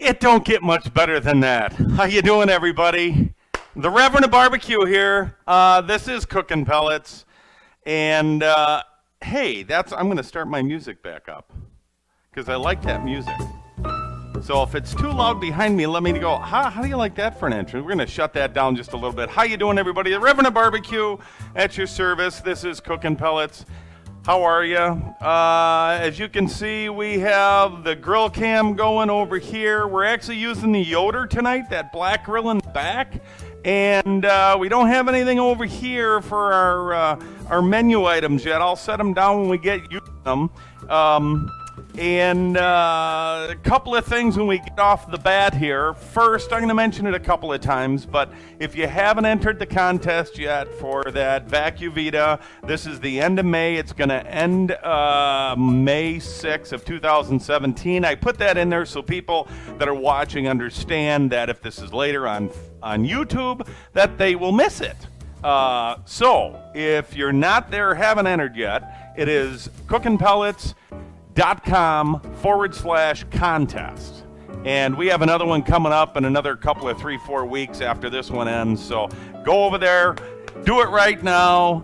It don't get much better than that. How you doing, everybody? The Reverend of Barbecue here. This is Cookin' Pellets. And, hey, I'm going to start my music back up because I like that music. So if it's too loud behind me, let me go, how do you like that for an entrance? We're going to shut that down just a little bit. How you doing, everybody? The Reverend of Barbecue at your service. This is Cookin' Pellets. How are you? As you can see, we have the grill cam going over here. We're actually using the Yoder tonight, that black grill in the back. And we don't have anything over here for our menu items yet. I'll set them down when we get used to them. And a couple of things when we get off the bat here. First, I'm going to mention it a couple of times, but if you haven't entered the contest yet for that VacuVita, this is the end of May. It's going to end May 6th of 2017. I put that in there so people that are watching understand that if this is later on YouTube, that they will miss it. So if you're not there, haven't entered yet, it is cookinpellets.com/contest. And we have another one coming up in another couple of 3-4 weeks after this one ends. So go over there, do it right now.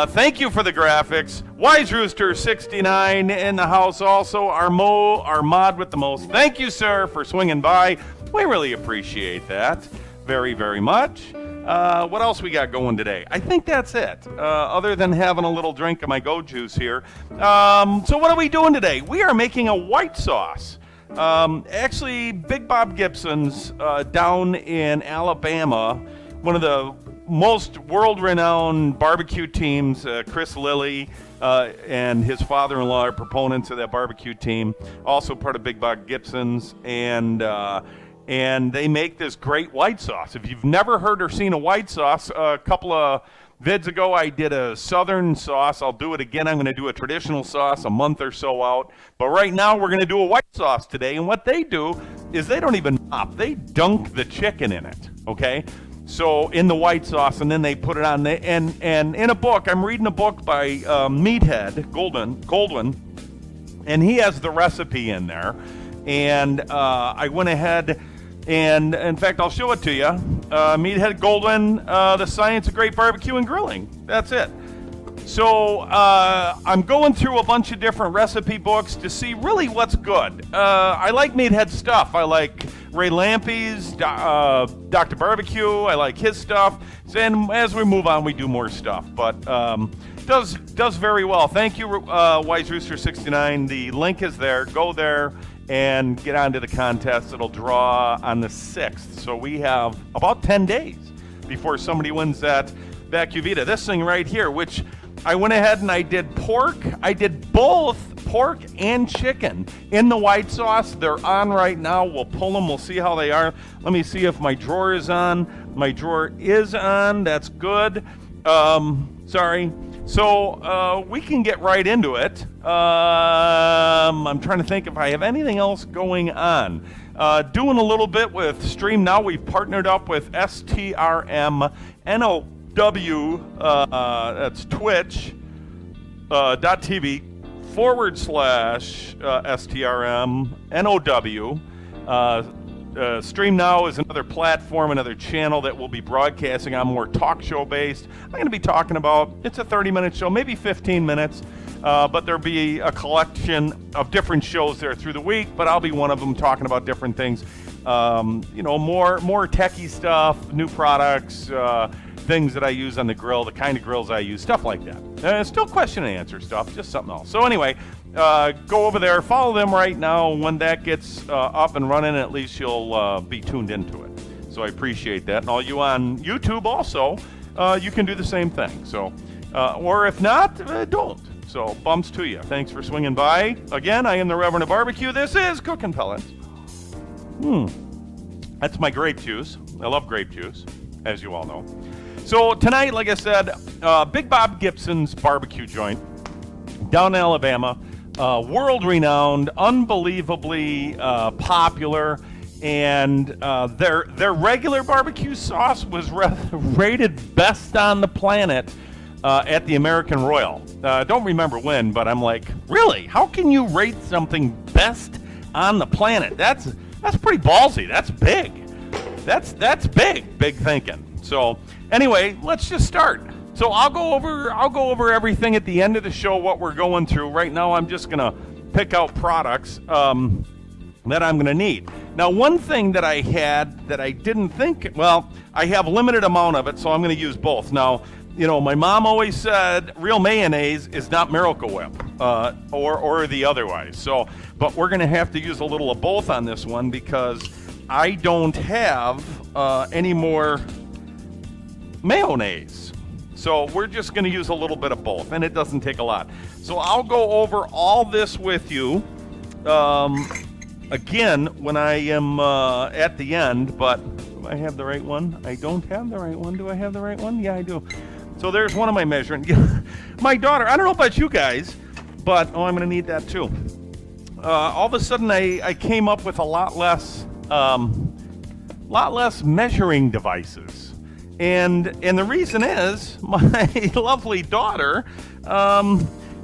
Thank you for the graphics. Wise Rooster 69 in the house also. Our mod with the most. Thank you, sir, for swinging by. We really appreciate that very, very much. What else we got going today? I think that's it, other than having a little drink of my Go Juice here. So what are we doing today? We are making a white sauce. Actually, Big Bob Gibson's down in Alabama, one of the most world-renowned barbecue teams, Chris Lilly and his father-in-law are proponents of that barbecue team, also part of Big Bob Gibson's, and they make this great white sauce. If you've never heard or seen a white sauce, a couple of vids ago I did a southern sauce. I'll do it again. I'm going to do a traditional sauce a month or so out. But right now we're going to do a white sauce today. And what they do is they don't even mop. They dunk the chicken in it, okay? So in the white sauce, and then they put it on. And in a book, I'm reading a book by Meathead Goldwyn, and he has the recipe in there. And I went ahead and, in fact, I'll show it to you. Meathead Goldwyn, The Science of Great Barbecue and Grilling. That's it. So I'm going through a bunch of different recipe books to see really what's good. I like Meathead's stuff. I like Ray Lampe's, Dr. Barbecue. I like his stuff. And as we move on, we do more stuff. But does very well. Thank you, Wise Rooster 69. The link is there. Go there and get onto the contest. It'll draw on the 6th. So we have about 10 days before somebody wins that VacuVita. This thing right here, which I went ahead and I did pork. I did both pork and chicken in the white sauce. They're on right now. We'll pull them. We'll see how they are. Let me see if my drawer is on. My drawer is on. That's good. Sorry. So we can get right into it. I'm trying to think if I have anything else going on. Doing a little bit with Stream Now. We've partnered up with STRM NOW. That's twitch.tv/STRM NOW. Stream Now is another platform, another channel that we'll be broadcasting on, more talk show based. I'm going to be talking about, it's a 30-minute show, maybe 15 minutes, but there'll be a collection of different shows there through the week, but I'll be one of them talking about different things, more techie stuff, new products, things that I use on the grill, the kind of grills I use, stuff like that. Still question and answer stuff, just something else. So anyway, go over there, follow them right now. When that gets up and running, at least you'll be tuned into it. So I appreciate that. And all you on YouTube also, you can do the same thing. So, or if not, don't. So bumps to you. Thanks for swinging by. Again, I am the Reverend of Barbecue. This is Cookin' Pellets. That's my grape juice. I love grape juice, as you all know. So tonight, like I said, Big Bob Gibson's barbecue joint down in Alabama, world-renowned, unbelievably popular, and their regular barbecue sauce was rated best on the planet at the American Royal. Don't remember when, but I'm like, really? How can you rate something best on the planet? That's That's pretty ballsy. That's big. That's big thinking. So anyway, let's just start. So I'll go over everything at the end of the show, what we're going through. Right now I'm just gonna pick out products that I'm gonna need. Now, one thing that I had that I didn't think, well, I have limited amount of it, so I'm gonna use both. Now, you know, my mom always said real mayonnaise is not Miracle Whip, or the otherwise. So, but we're gonna have to use a little of both on this one because I don't have any more mayonnaise. So we're just gonna use a little bit of both, and it doesn't take a lot. So I'll go over all this with you again when I am at the end, but do I have the right one? I don't have the right one. Do I have the right one? Yeah, I do. So there's one of my measuring. My daughter, I don't know about you guys, but, oh, I'm going to need that too. All of a sudden, I came up with a lot less measuring devices. And the reason is my lovely daughter,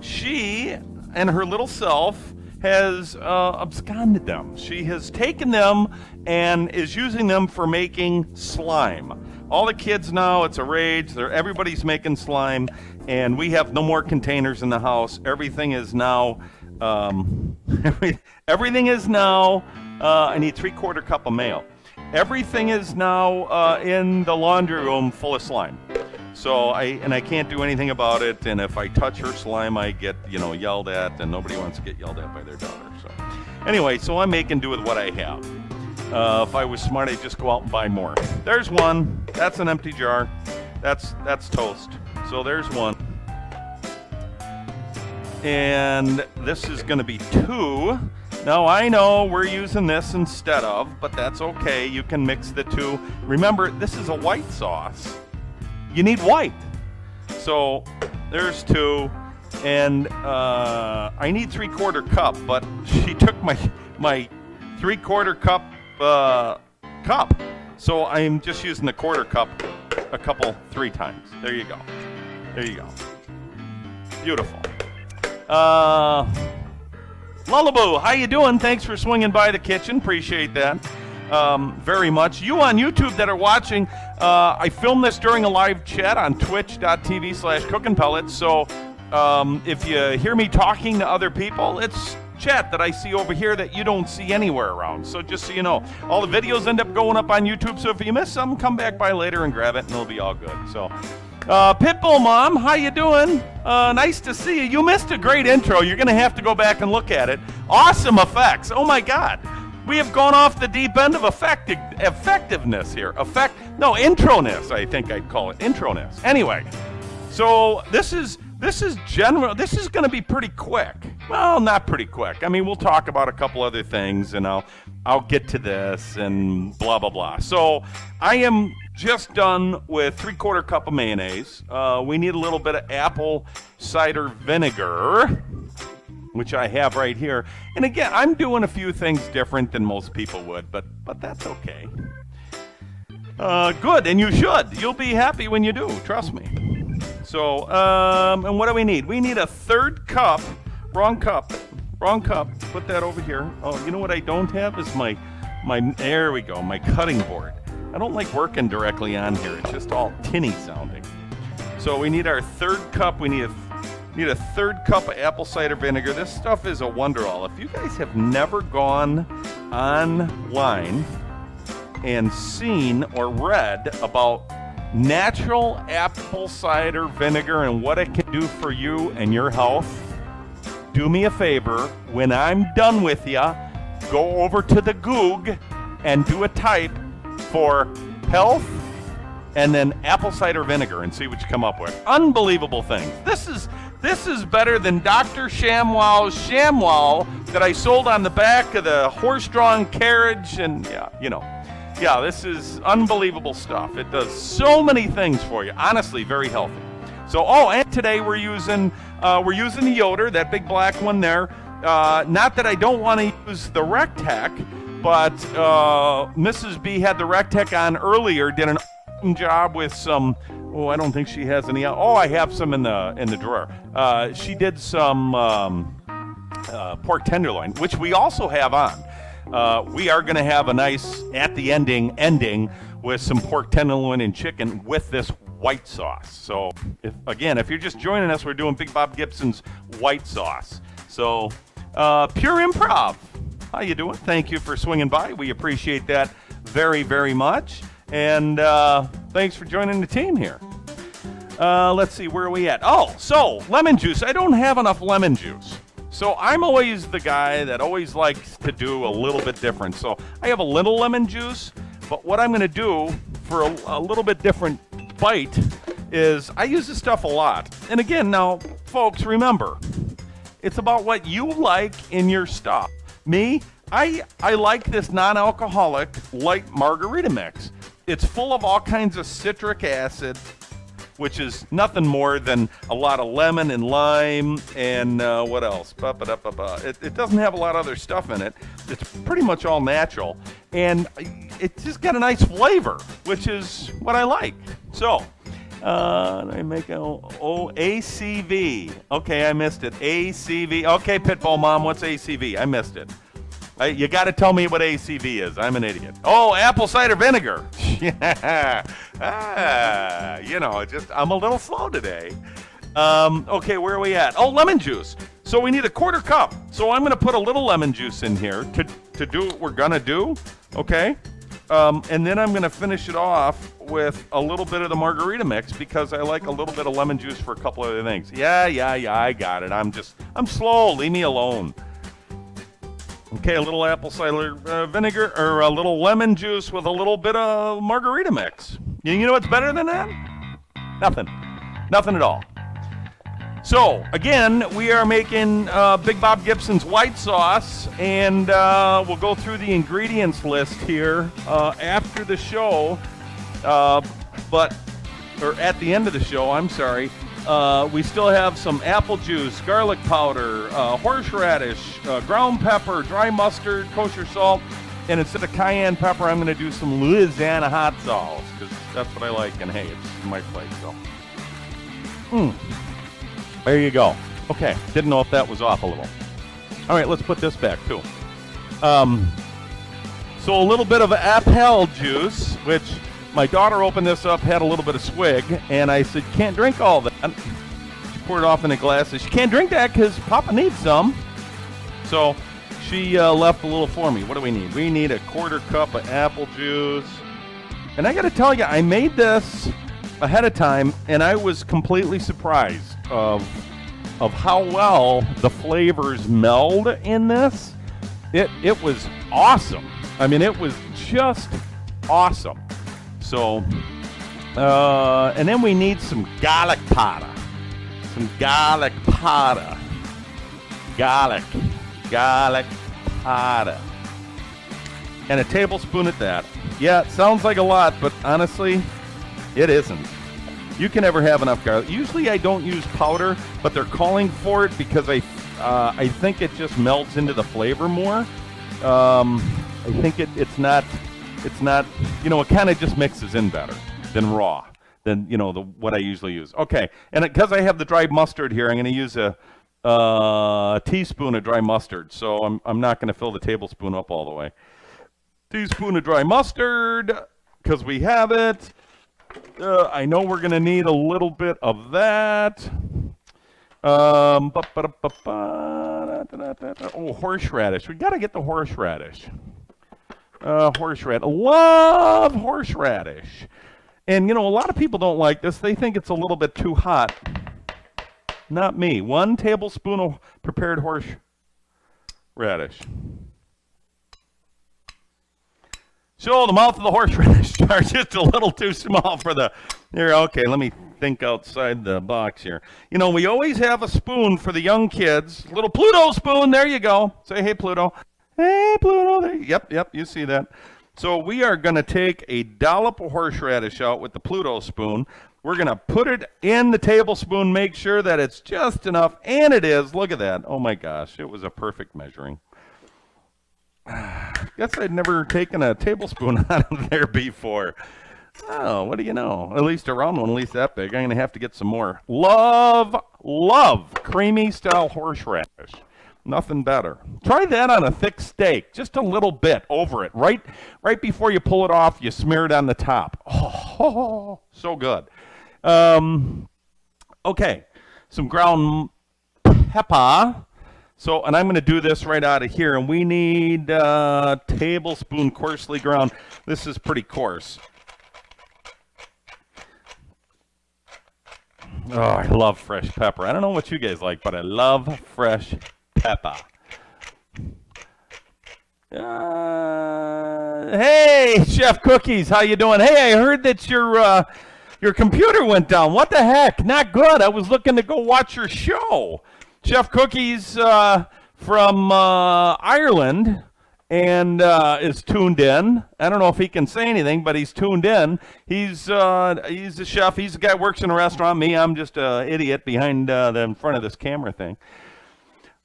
she and her little self has absconded them. She has taken them and is using them for making slime. All the kids now, it's a rage. Everybody's making slime, and we have no more containers in the house. Everything is now, everything is now, I need 3/4 cup of mayo. Everything is now in the laundry room full of slime. So I can't do anything about it, and if I touch her slime, I get, yelled at, and nobody wants to get yelled at by their daughter. So anyway, so I'm making do with what I have. If I was smart, I'd just go out and buy more. There's one. That's an empty jar. That's toast. So there's one. And this is going to be 2. Now, I know we're using this instead of, but that's okay. You can mix the 2. Remember, this is a white sauce. You need white. So there's 2. And I need 3/4 cup, but she took my 3/4 cup cup. So I'm just using the 1/4 cup a couple, 3 times. There you go. There you go. Beautiful. Lullaboo, how you doing? Thanks for swinging by the kitchen. Appreciate that very much. You on YouTube that are watching, I filmed this during a live chat on twitch.tv/cookinpellets. So if you hear me talking to other people, it's chat that I see over here that you don't see anywhere around. So just so you know, all the videos end up going up on YouTube. So if you miss some, come back by later and grab it, and it'll be all good. So Pitbull Mom, how you doing? Nice to see you. You missed a great intro. You're going to have to go back and look at it. Awesome effects. Oh, my God. We have gone off the deep end of effectiveness here. Introness, I think I'd call it. Introness. Anyway, so this is general. This is going to be pretty quick. Well, not pretty quick. I mean, we'll talk about a couple other things, and I'll get to this and blah, blah, blah. So I am just done with 3/4 cup of mayonnaise. We need a little bit of apple cider vinegar, which I have right here. And again, I'm doing a few things different than most people would, but that's okay. Good, and you should. You'll be happy when you do, trust me. So, and what do we need? We need a 1/3 cup, wrong cup. Put that over here. Oh, you know what I don't have is my there we go, my cutting board. I don't like working directly on here. It's just all tinny sounding. So we need our 1/3 cup. We need a 1/3 cup of apple cider vinegar. This stuff is a wonder-all. If you guys have never gone online and seen or read about natural apple cider vinegar and what it can do for you and your health, do me a favor. When I'm done with you, go over to the Goog and do a type for health and then apple cider vinegar and see what you come up with. Unbelievable things. This is better than Dr. ShamWow's ShamWow that I sold on the back of the horse-drawn carriage, and yeah, this is unbelievable stuff. It does so many things for you. Honestly, very healthy. So, and today we're using the Yoder, that big black one there. Not that I don't want to use the Rectech, but Mrs. B had the Rectech on earlier, did an awesome job with some. Oh, I don't think she has any. Oh, I have some in the drawer. She did some pork tenderloin, which we also have on. we are going to have a nice, at the ending with some pork tenderloin and chicken with this white sauce. So, if you're just joining us, we're doing Big Bob Gibson's white sauce. So, pure improv. How you doing? Thank you for swinging by. We appreciate that very, very much. And thanks for joining the team here. Let's see, where are we at? Oh, so lemon juice. I don't have enough lemon juice. So I'm always the guy that always likes to do a little bit different. So I have a little lemon juice, but what I'm going to do for a little bit different bite is I use this stuff a lot. And again, now, folks, remember, it's about what you like in your stuff. Me, I like this non-alcoholic light margarita mix. It's full of all kinds of citric acid, which is nothing more than a lot of lemon and lime and what else? It doesn't have a lot of other stuff in it. It's pretty much all natural. And it's just got a nice flavor, which is what I like. So, I make ACV. Okay, I missed it. ACV. Okay, Pitbull Mom, what's ACV? I missed it. You got to tell me what ACV is. I'm an idiot. Oh, apple cider vinegar. Yeah. I'm a little slow today. Okay, where are we at? Oh, lemon juice. So we need a quarter cup. So I'm going to put a little lemon juice in here to do what we're going to do. Okay. And then I'm going to finish it off with a little bit of the margarita mix because I like a little bit of lemon juice for a couple other things. Yeah, I got it. I'm slow. Leave me alone. Okay, a little apple cider vinegar or a little lemon juice with a little bit of margarita mix. You know what's better than that? Nothing at all. So, again, we are making Big Bob Gibson's white sauce, and we'll go through the ingredients list here after the show, or at the end of the show, I'm sorry. We still have some apple juice, garlic powder, horseradish, ground pepper, dry mustard, kosher salt, and instead of cayenne pepper, I'm going to do some Louisiana hot sauce, because that's what I like, and hey, it's my plate, so. There you go. Okay, didn't know if that was off a little. All right, let's put this back, too. So a little bit of apple juice, which my daughter opened this up, had a little bit of swig, and I said, can't drink all that. She poured it off in a glass. She can't drink that because Papa needs some. So she left a little for me. What do we need? We need a quarter cup of apple juice. And I got to tell you, I made this ahead of time, and I was completely surprised of how well the flavors meld in this. It was awesome. I mean, it was just awesome. So, and then we need some garlic powder. Garlic powder. And a tablespoon at that. Yeah, it sounds like a lot, but honestly, it isn't. You can never have enough garlic. Usually I don't use powder, but they're calling for it because I think it just melts into the flavor more. I think it's not, it kind of just mixes in better than raw, than, what I usually use. Okay, and because I have the dry mustard here, I'm going to use a teaspoon of dry mustard, so I'm not going to fill the tablespoon up all the way. Teaspoon of dry mustard, because we have it. I know we're going to need a little bit of that. Oh, horseradish. We got to get the horseradish. Horseradish. Love horseradish. And, a lot of people don't like this. They think it's a little bit too hot. Not me. 1 tablespoon of prepared horseradish. So the mouth of the horseradish jar is just a little too small for the... Here, okay, let me think outside the box here. We always have a spoon for the young kids. Little Pluto spoon. There you go. Say, hey, Pluto. Hey, Pluto. There. Yep, you see that. So we are going to take a dollop of horseradish out with the Pluto spoon. We're going to put it in the tablespoon, make sure that it's just enough, and it is. Look at that. Oh, my gosh. It was a perfect measuring. Guess I'd never taken a tablespoon out of there before. Oh, what do you know? At least a round one, at least that big. I'm going to have to get some more. Love creamy style horseradish. Nothing better. Try that on a thick steak, just a little bit over it. Right before you pull it off, you smear it on the top. Oh, so good. Okay, some ground pepper. So, and I'm going to do this right out of here, and we need a tablespoon coarsely ground. This is pretty coarse. Oh, I love fresh pepper. I don't know what you guys like, but I love fresh pepper. Hey, Chef Cookies, how you doing? Hey, I heard that your computer went down. What the heck? Not good. I was looking to go watch your show. Chef Cookies from Ireland and is tuned in. I don't know if he can say anything, but he's tuned in. He's a chef. He's a guy who works in a restaurant. Me, I'm just an idiot behind in front of this camera thing.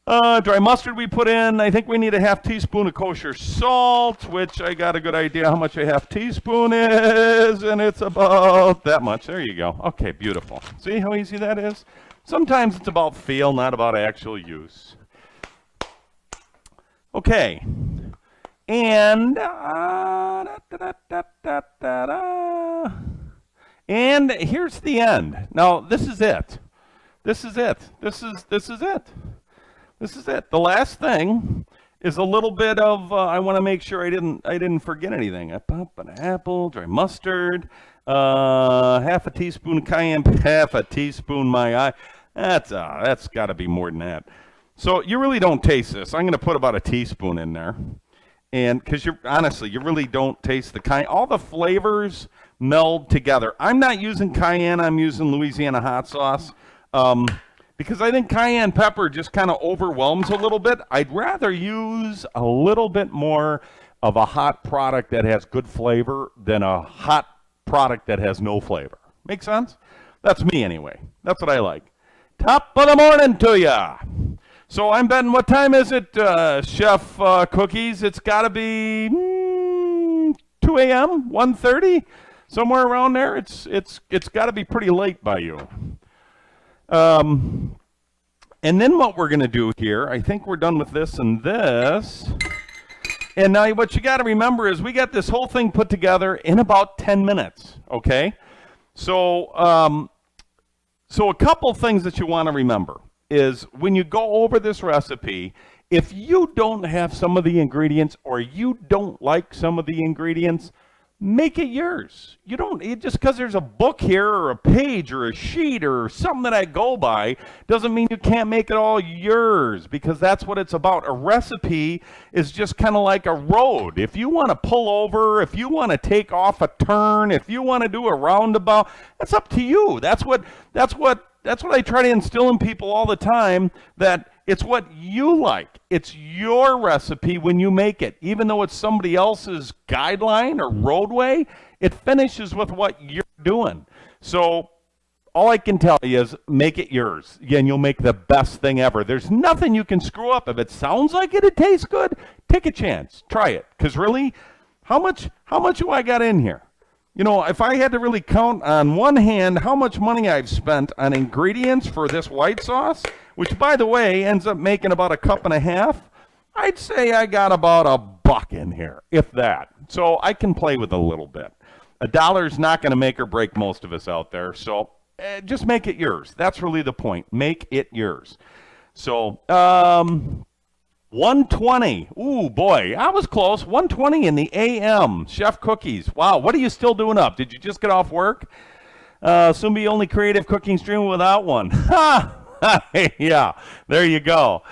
Dry mustard we put in. I think we need a half teaspoon of kosher salt, which I got a good idea how much a half teaspoon is, and it's about that much. There you go. Okay, beautiful. See how easy that is? Sometimes it's about feel, not about actual use. Okay. And and here's the end. Now, this is it. This is it. This is it. This is it. The last thing is a little bit of I want to make sure I didn't forget anything. I pop an apple, dry mustard, half a teaspoon of cayenne, half a teaspoon that's got to be more than that. So you really don't taste this. I'm going to put about a teaspoon in there. And because honestly, you really don't taste the cayenne. All the flavors meld together. I'm not using cayenne. I'm using Louisiana hot sauce. Because I think cayenne pepper just kind of overwhelms a little bit. I'd rather use a little bit more of a hot product that has good flavor than a hot product that has no flavor. Make sense? That's me anyway. That's what I like. Top of the morning to ya. So I'm betting, what time is it, Chef Cookies? It's got to be 2 a.m., 1:30, somewhere around there. It's got to be pretty late by you. And then what we're going to do here, I think we're done with this and this. And now what you got to remember is we got this whole thing put together in about 10 minutes, okay? So a couple things that you want to remember is when you go over this recipe, if you don't have some of the ingredients or you don't like some of the ingredients, make it yours. You don't, just because there's a book here or a page or a sheet or something that I go by doesn't mean you can't make it all yours, because that's what it's about. A recipe is just kind of like a road. If you want to pull over, if you want to take off a turn, if you want to do a roundabout, that's up to you. That's what I try to instill in people all the time, that it's what you like. It's your recipe when you make it. Even though it's somebody else's guideline or roadway, it finishes with what you're doing. So all I can tell you is make it yours, and you'll make the best thing ever. There's nothing you can screw up. If it sounds like it tastes good, take a chance. Try it. Because really, how much do I got in here? You know, if I had to really count on one hand how much money I've spent on ingredients for this white sauce, which, by the way, ends up making about a cup and a half, I'd say I got about $1 in here, if that. So I can play with a little bit. $1's not going to make or break most of us out there, so just make it yours. That's really the point. Make it yours. So, 1:20. Ooh, boy, I was close. 1:20 in the a.m. Chef Cookies. Wow, what are you still doing up? Did you just get off work? Soon be only creative cooking stream without one. Ha! Yeah, there you go.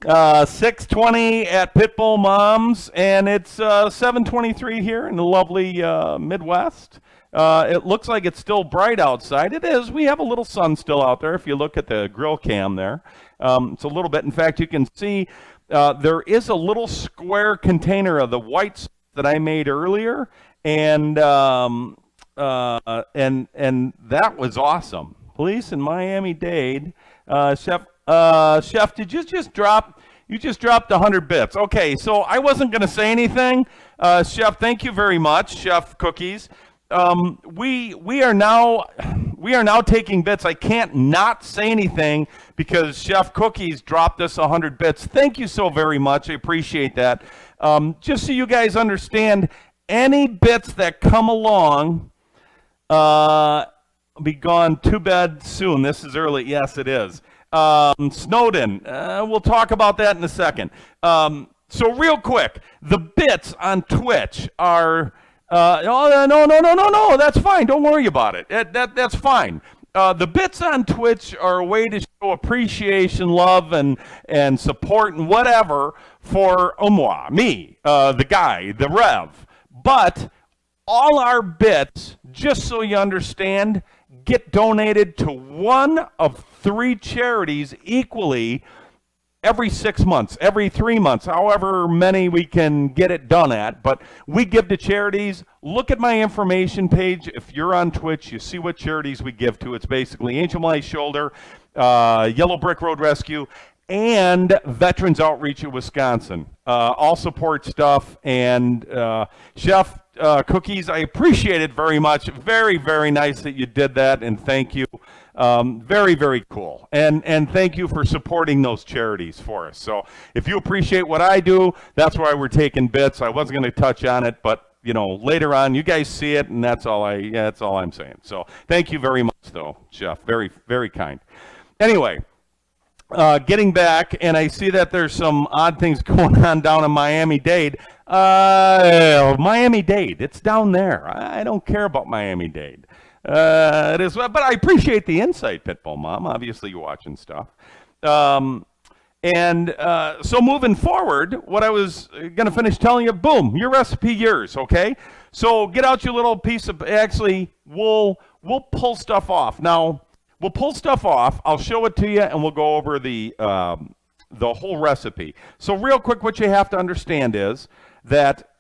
6:20 at Pitbull Moms, and it's 7:23 here in the lovely Midwest. It looks like it's still bright outside. It is. We have a little sun still out there if you look at the grill cam there. It's a little bit. In fact, you can see there is a little square container of the white sauce that I made earlier, and that was awesome. Police in Miami-Dade. Chef, did you just drop? You just dropped 100 bits. Okay, so I wasn't going to say anything. Chef, thank you very much, Chef Cookies. We are now taking bits. I can't not say anything because Chef Cookies dropped us 100 bits. Thank you so very much. I appreciate that. Just so you guys understand, any bits that come along, be gone to bed soon. This is early. Yes, it is. Snowden. We'll talk about that in a second. So real quick, the bits on Twitch are, no, that's fine. Don't worry about it. That's fine. The bits on Twitch are a way to show appreciation, love, and support and whatever for me, the guy, the Rev. But all our bits, just so you understand, get donated to one of 3 charities equally every 6 months, every 3 months, however many we can get it done at. But we give to charities. Look at my information page. If you're on Twitch, you see what charities we give to. It's basically Angel My Shoulder, Yellow Brick Road Rescue, and Veterans Outreach of Wisconsin. All support stuff. And Chef Cookies, I appreciate it very much. Very, very nice that you did that, and thank you. Very, very cool. And thank you for supporting those charities for us. So if you appreciate what I do, that's why we're taking bits. I wasn't going to touch on it, but later on, you guys see it, and that's all I'm saying. So thank you very much, though, Chef. Very, very kind. Anyway, getting back, and I see that there's some odd things going on down in Miami-Dade. Miami-Dade, it's down there. I don't care about Miami-Dade. It is, but I appreciate the insight, Pitbull Mom. Obviously, you're watching stuff. So moving forward, what I was going to finish telling you, boom, your recipe, yours, okay? So get out your little piece of, actually, we'll pull stuff off. Now, we'll pull stuff off. I'll show it to you, and we'll go over the whole recipe. So real quick, what you have to understand is that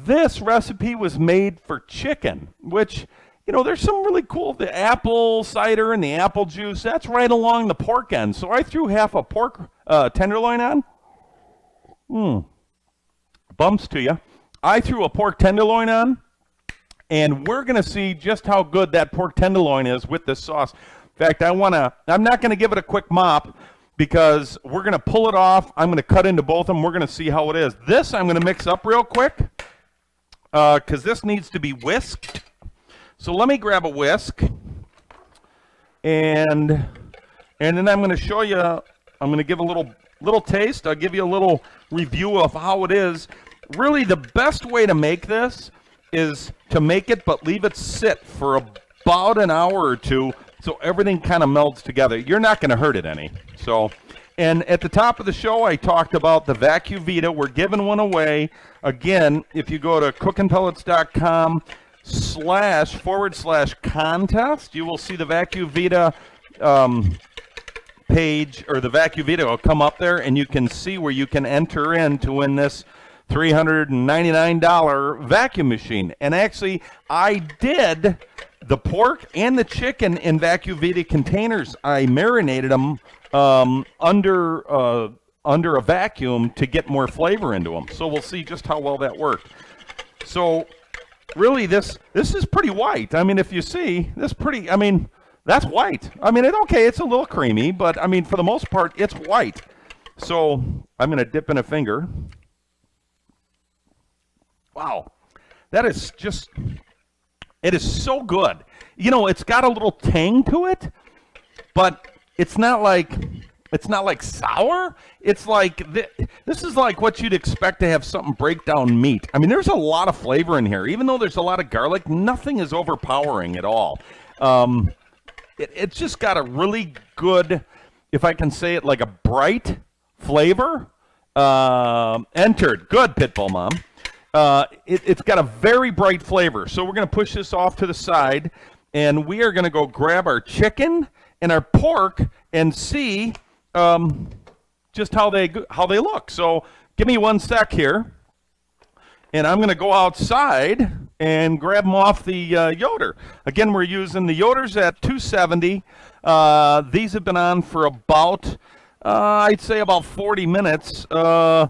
this recipe was made for chicken, which, there's some really cool, the apple cider and the apple juice, that's right along the pork end. So I threw half a pork tenderloin on. Bumps to you. I threw a pork tenderloin on, and we're going to see just how good that pork tenderloin is with this sauce. In fact, I'm not going to give it a quick mop because we're going to pull it off. I'm going to cut into both of them. We're going to see how it is. This I'm going to mix up real quick because this needs to be whisked. So let me grab a whisk, and then I'm going to show you, I'm going to give a little taste. I'll give you a little review of how it is. Really, the best way to make this is to make it, but leave it sit for about an hour or two so everything kind of melds together. You're not going to hurt it any. So, and at the top of the show, I talked about the Vacuum Vita. We're giving one away. Again, if you go to cookinpellets.com//contest, you will see the Vacuum Vita page, or the Vacuum Vita will come up there, and you can see where you can enter in to win this $399 vacuum machine. And actually, I did the pork and the chicken in Vacuum Vita containers. I marinated them under a vacuum to get more flavor into them. So we'll see just how well that worked. So really, this is pretty white. I mean, if you see, that's white. I mean, it's a little creamy, but I mean, for the most part, it's white. So I'm going to dip in a finger. Wow, that is just, it is so good. It's got a little tang to it, but it's not like sour. It's like, this is like what you'd expect to have something break down meat. I mean, there's a lot of flavor in here. Even though there's a lot of garlic, nothing is overpowering at all. It's just got a really good, if I can say it, like a bright flavor. Entered. Good, Pitbull Mom. It's got a very bright flavor. So we're going to push this off to the side, and we are going to go grab our chicken and our pork and see just how they look. So give me 1 sec here, and I'm going to go outside and grab them off the Yoder. Again, we're using the Yoders at 270. These have been on for about, I'd say about 40 minutes. The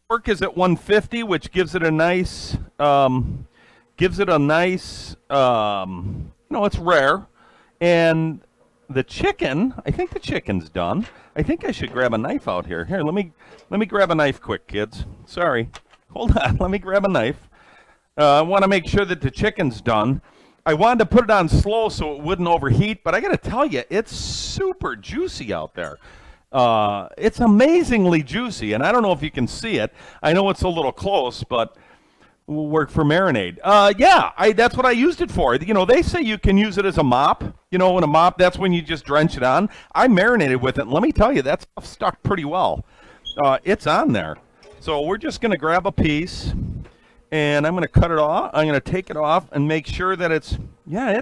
pork is at 150, which gives it a nice, it's rare. And the chicken, I think the chicken's done. I think I should grab a knife out here. Here, let me grab a knife quick, kids. Sorry. Hold on. Let me grab a knife. I want to make sure that the chicken's done. I wanted to put it on slow so it wouldn't overheat, but I got to tell you, it's super juicy out there. It's amazingly juicy, and I don't know if you can see it. I know it's a little close, but will work for marinade. That's what I used it for. You know, they say you can use it as a mop. You know, in a mop, that's when you just drench it on. I marinated with it, and let me tell you, that stuff stuck pretty well. It's on there. So we're just going to grab a piece, and I'm going to cut it off. I'm going to take it off and make sure that it's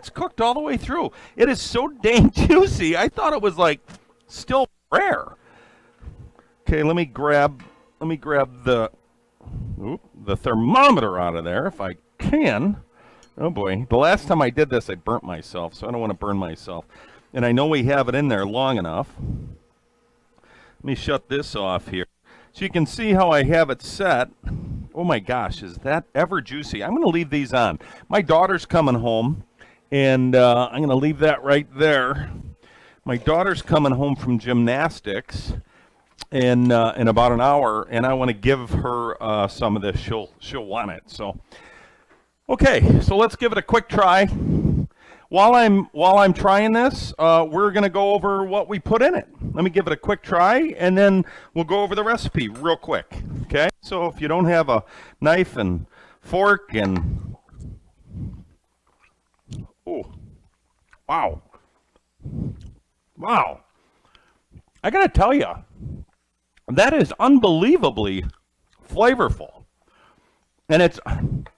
cooked all the way through. It is so dang juicy. I thought it was like still rare. Okay, let me grab the thermometer out of there if I can. Oh boy, the last time I did this I burnt myself, so I don't want to burn myself. And I know we have it in there long enough. Let me shut this off here. So you can see how I have it set. Oh my gosh, is that ever juicy? I'm going to leave these on. My daughter's coming home, and I'm going to leave that right there. My daughter's coming home from gymnastics in about an hour, and I want to give her some of this. She'll want it. So, okay, so let's give it a quick try. While I'm trying this, we're going to go over what we put in it. Let me give it a quick try, and then we'll go over the recipe real quick. Okay, so if you don't have a knife and fork and wow, I got to tell you, that is unbelievably flavorful. And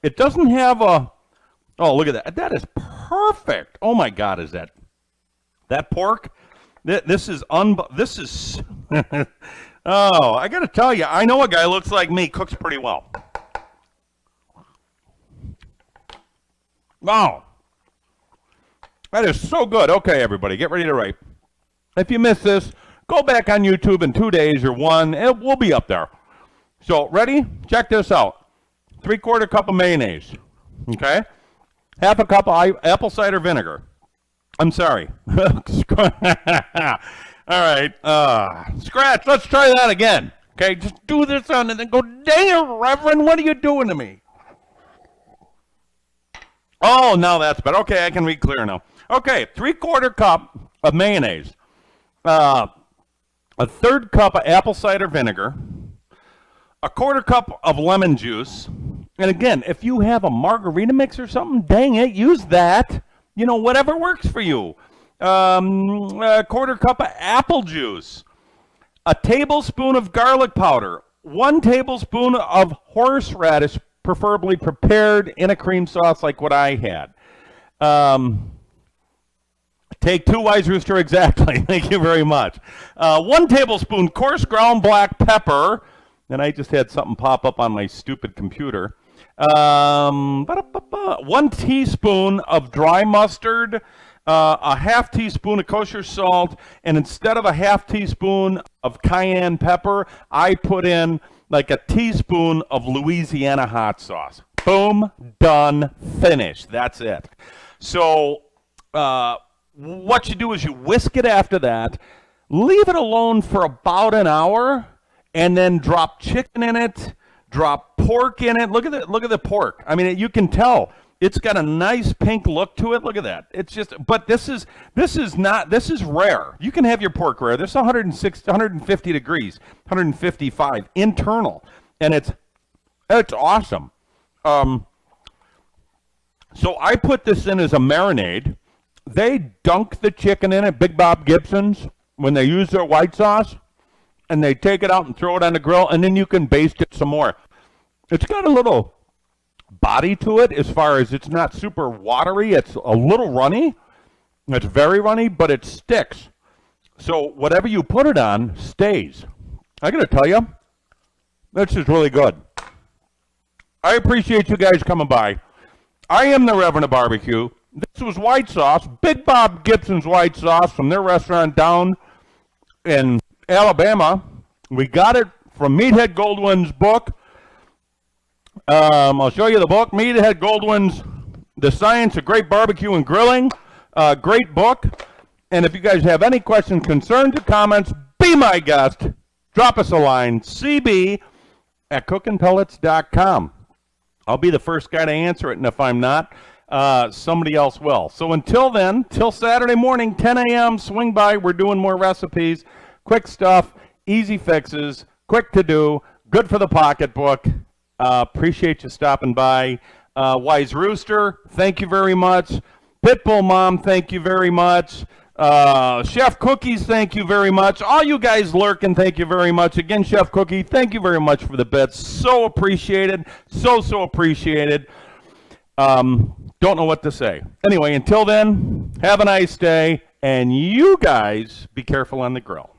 it doesn't have a, oh, look at that. That is perfect. Oh my God, is that pork? This is, oh, I got to tell you, I know a guy looks like me, cooks pretty well. Wow. That is so good. Okay, everybody, get ready to write. If you missed this, go back on YouTube in 2 days or one. It will be up there. So, ready? Check this out. 3/4 cup of mayonnaise. Okay? 1/2 cup of apple cider vinegar. I'm sorry. All right. Scratch. Let's try that again. Okay? Just do this on and then go, damn, Reverend, what are you doing to me? Oh, now that's better. Okay, I can read clear now. Okay, 3/4 cup of mayonnaise. 1/3 cup of apple cider vinegar, 1/4 cup of lemon juice, and again, if you have a margarita mix or something, dang it, use that. You know, whatever works for you. 1/4 cup of apple juice, a tablespoon of garlic powder, 1 tablespoon of horseradish, preferably prepared in a cream sauce like what I had. Take 2 Wise Rooster exactly. Thank you very much. 1 tablespoon coarse ground black pepper. And I just had something pop up on my stupid computer. 1 teaspoon of dry mustard. A 1/2 teaspoon of kosher salt. And instead of a 1/2 teaspoon of cayenne pepper, I put in like a teaspoon of Louisiana hot sauce. Boom, done, finished. That's it. So, what you do is you whisk it after that, leave it alone for about an hour, and then drop chicken in it, drop pork in it. Look at the pork. I mean, you can tell it's got a nice pink look to it. Look at that. It's just, but this is rare. You can have your pork rare. This is 150 degrees, 155 internal, and it's awesome. So I put this in as a marinade. They dunk the chicken in it, Big Bob Gibsons, when they use their white sauce, and they take it out and throw it on the grill, and then you can baste it some more. It's got a little body to it as far as it's not super watery. It's a little runny. It's very runny, but it sticks. So whatever you put it on stays. I got to tell you, this is really good. I appreciate you guys coming by. I am the Reverend of Barbecue. This was white sauce, Big Bob Gibson's white sauce from their restaurant down in Alabama. We got it from Meathead Goldwyn's book. I'll show you the book, Meathead Goldwyn's The Science of Great Barbecue and Grilling. Great book. And if you guys have any questions, concerns, or comments, be my guest. Drop us a line, cb@cookinpellets.com. I'll be the first guy to answer it, and if I'm not, somebody else will. So until then, till Saturday morning, 10 a.m., swing by. We're doing more recipes, quick stuff, easy fixes, quick to do, good for the pocketbook. Appreciate you stopping by. Wise Rooster, thank you very much. Pitbull Mom, thank you very much. Chef Cookies, thank you very much. All you guys lurking, thank you very much. Again, Chef Cookie, thank you very much for the bits. So appreciated. So appreciated. Don't know what to say. Anyway, until then, have a nice day, and you guys be careful on the grill.